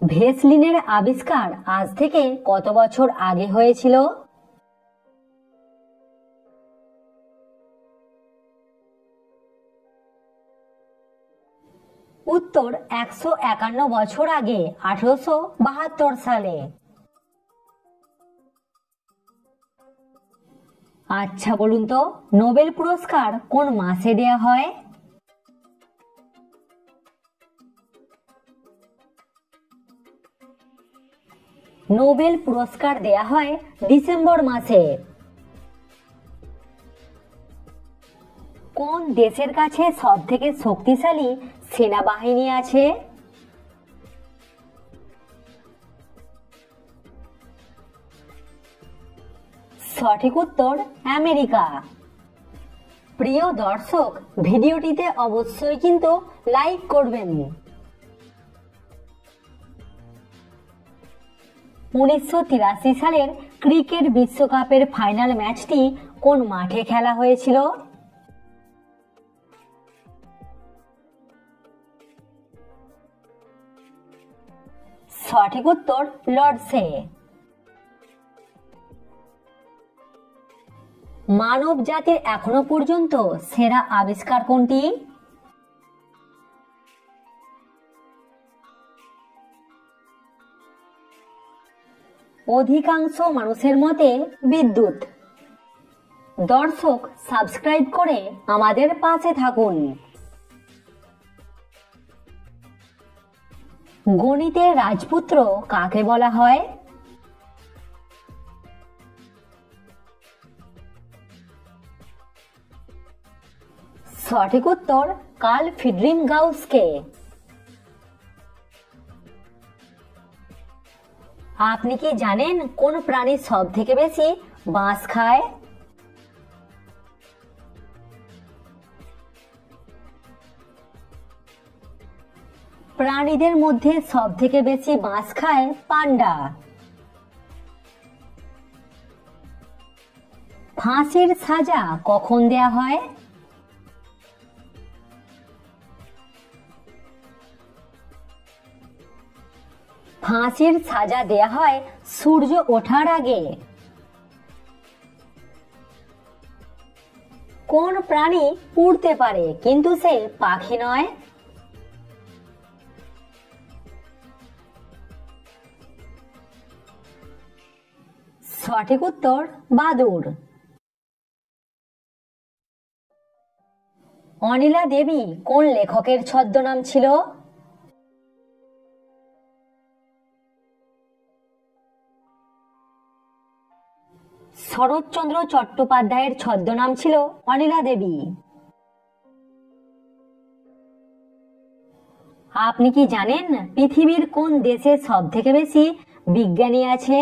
ভেসলিনের আবিষ্কার আজ থেকে কত বছর আগে হয়েছিল? উত্তর 151 বছর আগে, 1872 সালে। আচ্ছা বলুন তো, নোবেল পুরস্কার কোন মাসে দেয়া হয়? নোবেল পুরস্কার দেয়া হয় ডিসেম্বর মাসে। কোন দেশের কাছে সবথেকে শক্তিশালী সেনাবাহিনী আছে? সঠিক উত্তর আমেরিকা। প্রিয় দর্শক, ভিডিওটিতে অবশ্যই কিন্তু লাইক করবেন। 1983 সালের ক্রিকেট বিশ্বকাপের ফাইনাল ম্যাচটি কোন মাঠে খেলা হয়েছিল? সঠিক উত্তর লর্ডসে। মানব জাতির এখনো পর্যন্ত সেরা আবিষ্কার কোনটি? অধিকাংশ মানুষের মতে বিদ্যুৎ। দর্শক, সাবস্ক্রাইব করে আমাদের পাশে থাকুন। গণিতের রাজপুত্র কাকে বলা হয়? সঠিক উত্তর কার্ল ফ্রিডরিখ গাউসকে। আপনি কি জানেন কোন প্রাণী সব থেকে বেশি বাঁশ খায়? প্রাণীদের মধ্যে সব থেকে বেশি বাঁশ খায় পান্ডা। ফাঁসির সাজা কখন দেয়া হয়? ফাঁসির সাজা দেয়া হয় সূর্য ওঠার আগে। কোন প্রাণী উড়তে পারে কিন্তু সে পাখি নয়? সঠিক উত্তর বাদুড়। অনিলা দেবী কোন লেখকের ছদ্মনাম ছিল? শরৎচন্দ্র চট্টোপাধ্যায়ের ছদ্মনাম ছিল অনিলা দেবী। আপনি কি জানেন পৃথিবীর কোন দেশে সব থেকে বেশি বিজ্ঞানী আছে?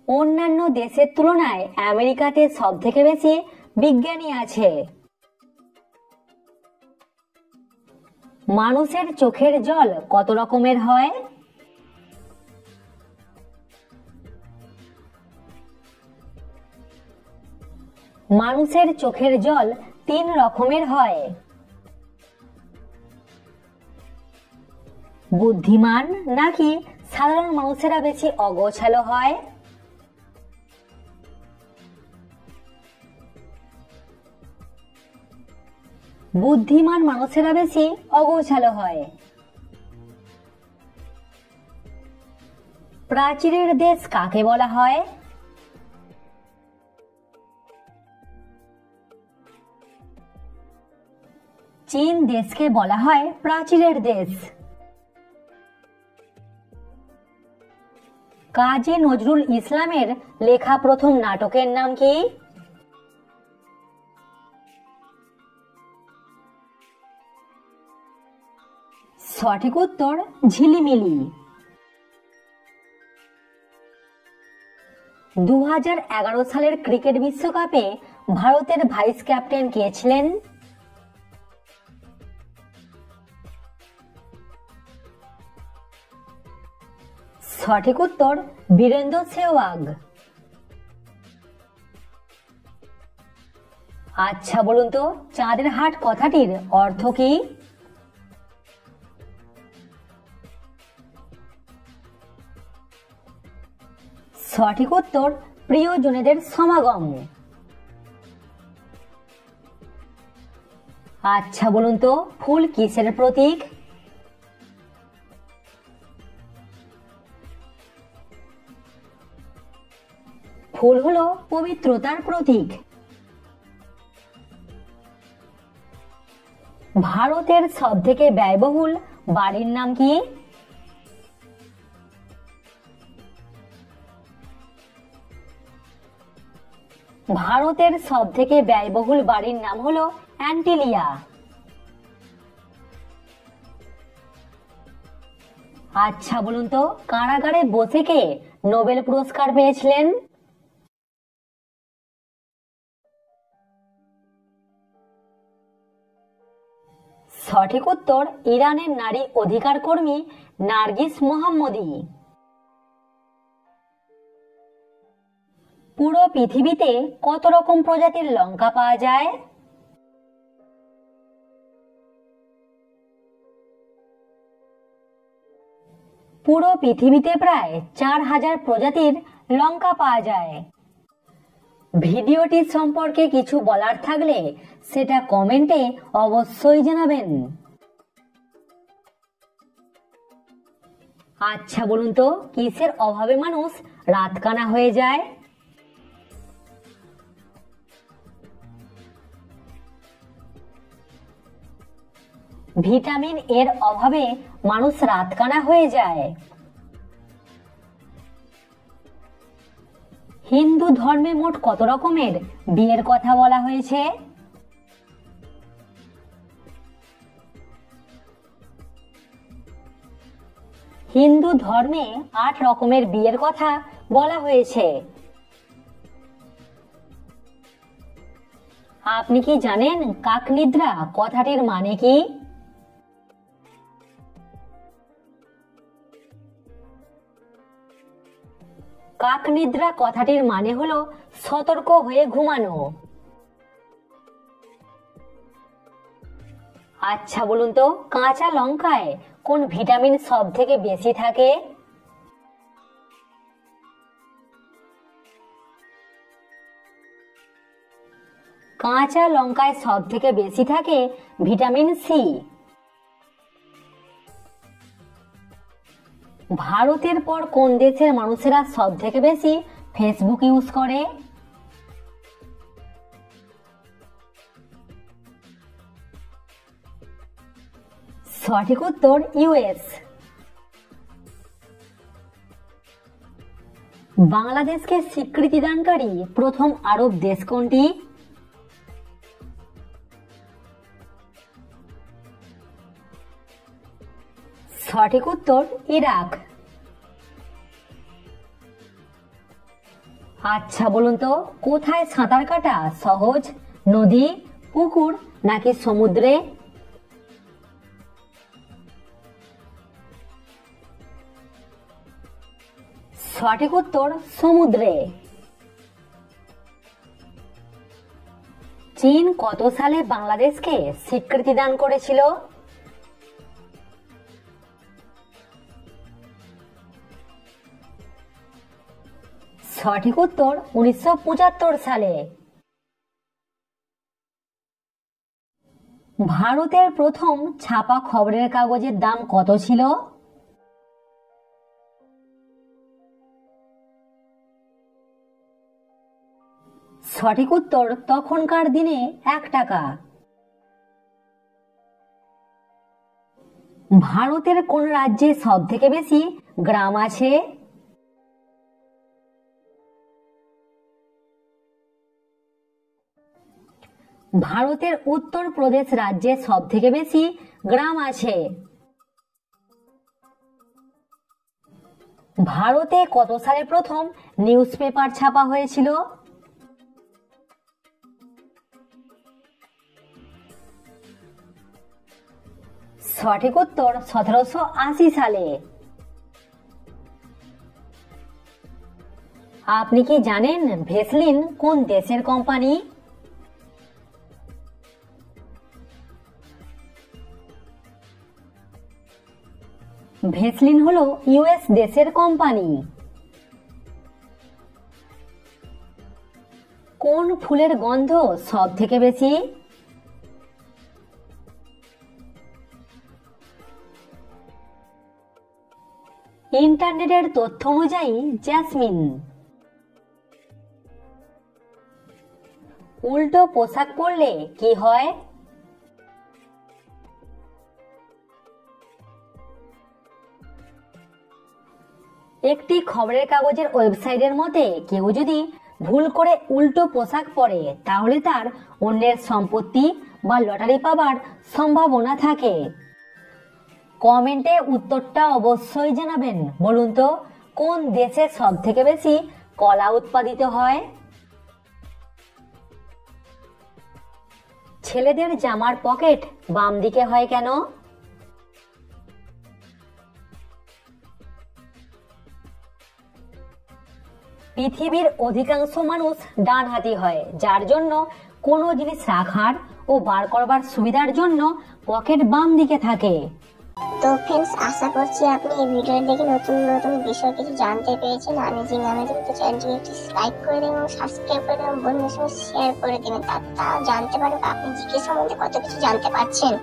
অন্যান্য দেশের তুলনায় আমেরিকাতে সব থেকে বেশি বিজ্ঞানী আছে। মানুষের চোখের জল কত রকমের হয়? মানুষের চোখের জল 3 রকমের হয়। বুদ্ধিমান নাকি সাধারণ মানুষেরা বেশি অগোছালো হয়? বুদ্ধিমান মানুষেরা বেশি অগোছালো হয়। প্রাচীরের দেশ কাকে বলা হয়? চীন দেশকে বলা হয় প্রাচীরের দেশ। কাজী নজরুল ইসলামের লেখা প্রথম নাটকের নাম কি? সঠিক উত্তর ঝিলিমিলি। 2011 সালের ক্রিকেট বিশ্বকাপে ভারতের ভাইস ক্যাপ্টেন কে ছিলেন? সঠিক উত্তর বীরেন্দ্র সেহবাগ। আচ্ছা বলুন তো, চাঁদের হাট কথাটির অর্থ কি? সঠিক উত্তর প্রিয়জনেদের সমাগম। আচ্ছা বলুন তো, ফুল কিসের প্রতীক? ফুল হলো পবিত্রতার প্রতীক। ভারতের সবথেকে ব্যয়বহুল বাড়ির নাম কি? ভারতের সবথেকে ব্যয়বহুল বাড়ির নাম হলো অ্যান্টিলিয়া। আচ্ছা বলুন তো, কারাগারে বসে কে নোবেল পুরস্কার পেয়েছিলেন? সঠিক উত্তর ইরানের নারী অধিকার কর্মী নার্গিস মোহাম্মদী। পুরো পৃথিবীতে কত রকম প্রজাতির লঙ্কা পাওয়া যায়? পুরো পৃথিবীতে প্রায় 4000 প্রজাতির লঙ্কা পাওয়া যায়। ভিডিওটি সম্পর্কে কিছু বলার থাকলে সেটা কমেন্টে অবশ্যই জানাবেন। আচ্ছা বলুন তো, কিসের অভাবে মানুষ রাতকানা হয়ে যায়? ভিটামিন এর অভাবে মানুষ রাতকানা হয়ে যায়। হিন্দু ধর্মে মোট কত রকমের বিয়ের কথা বলা হয়েছে? হিন্দু ধর্মে 8 রকমের বিয়ের কথা বলা হয়েছে। আপনি কি জানেন কাকনিদ্রা কথাটির মানে কি? কাকনিদ্রা কথাটির মানে হলো সতর্ক হয়ে ঘুমানো। আচ্ছা বলুন তো, কাঁচা লঙ্কায় কোন ভিটামিন সব থেকে বেশি থাকে? কাঁচা লঙ্কায় সব থেকে বেশি থাকে ভিটামিন সি। ভারতের পর কোন দেশের মানুষেরা সব থেকে বেশি ফেসবুক ইউজ করে? সঠিক উত্তর ইউএস। বাংলাদেশকে স্বীকৃতি দানকারী প্রথম আরব দেশ কোনটি? সঠিক উত্তর ইরাক। আচ্ছা বলুন তো, কোথায় সাঁতার কাটা সহজ? নদী, পুকুর নাকি সমুদ্রে? সঠিক উত্তর সমুদ্রে। চীন কত সালে বাংলাদেশকে স্বীকৃতি দান করেছিল? সঠিক উত্তর 1975 সালে। ভারতের প্রথম ছাপা খবরের কাগজের দাম কত ছিল? সঠিক উত্তর তখনকার দিনে 1 টাকা। ভারতের কোন রাজ্যে সব থেকে বেশি গ্রাম আছে? ভারতের উত্তরপ্রদেশ রাজ্যে সব থেকে বেশি গ্রাম আছে। ভারতে কত সালে প্রথম নিউজ পেপার ছাপা হয়েছিল? সঠিক উত্তর 1780 সালে। আপনি কি জানেন ভেসলিন কোন দেশের কোম্পানি? ভেসলিন হলো ইউএস দেশের কোম্পানি। কোন ফুলের গন্ধ সব থেকে বেশি? ইন্টারনেটের তথ্য অনুযায়ী জেসমিন। উল্টো পোশাক পরলে কি হয়? একটি খবরের কাগজের ওয়েবসাইটের মতে কেউ যদি ভুল করে উল্টো পোশাক পরে তাহলে তার অন্যের সম্পত্তি বা লটারি পাবার সম্ভাবনা থাকে। কমেন্টে উত্তরটা অবশ্যই জানাবেন। বলুন তো, কোন দেশে সব থেকে বেশি কলা উৎপাদিত হয়? ছেলেদের জামার পকেট বাম দিকে হয় কেন? পৃথিবীর অধিকাংশ মানুষ ডানহাতি হয়, যার জন্য কোনো জিনিস রাখার ও বার করবার সুবিধার জন্য পকেট বাম দিকে থাকে। তো ফ্রেন্ডস, আশা করছি আপনি এই ভিডিও দেখে নতুন নতুন বিষয় কিছু জানতে পেরেছেন। আমেজিং তো চ্যানেলটিকে একটি লাইক করে দেবেন এবং সাবস্ক্রাইব করে দেবেন, বন্ধুদের সঙ্গে শেয়ার করে দেবেন, তাও জানতে পারবেন আপনি জিকে সম্বন্ধে কত কিছু জানতে পারছেন।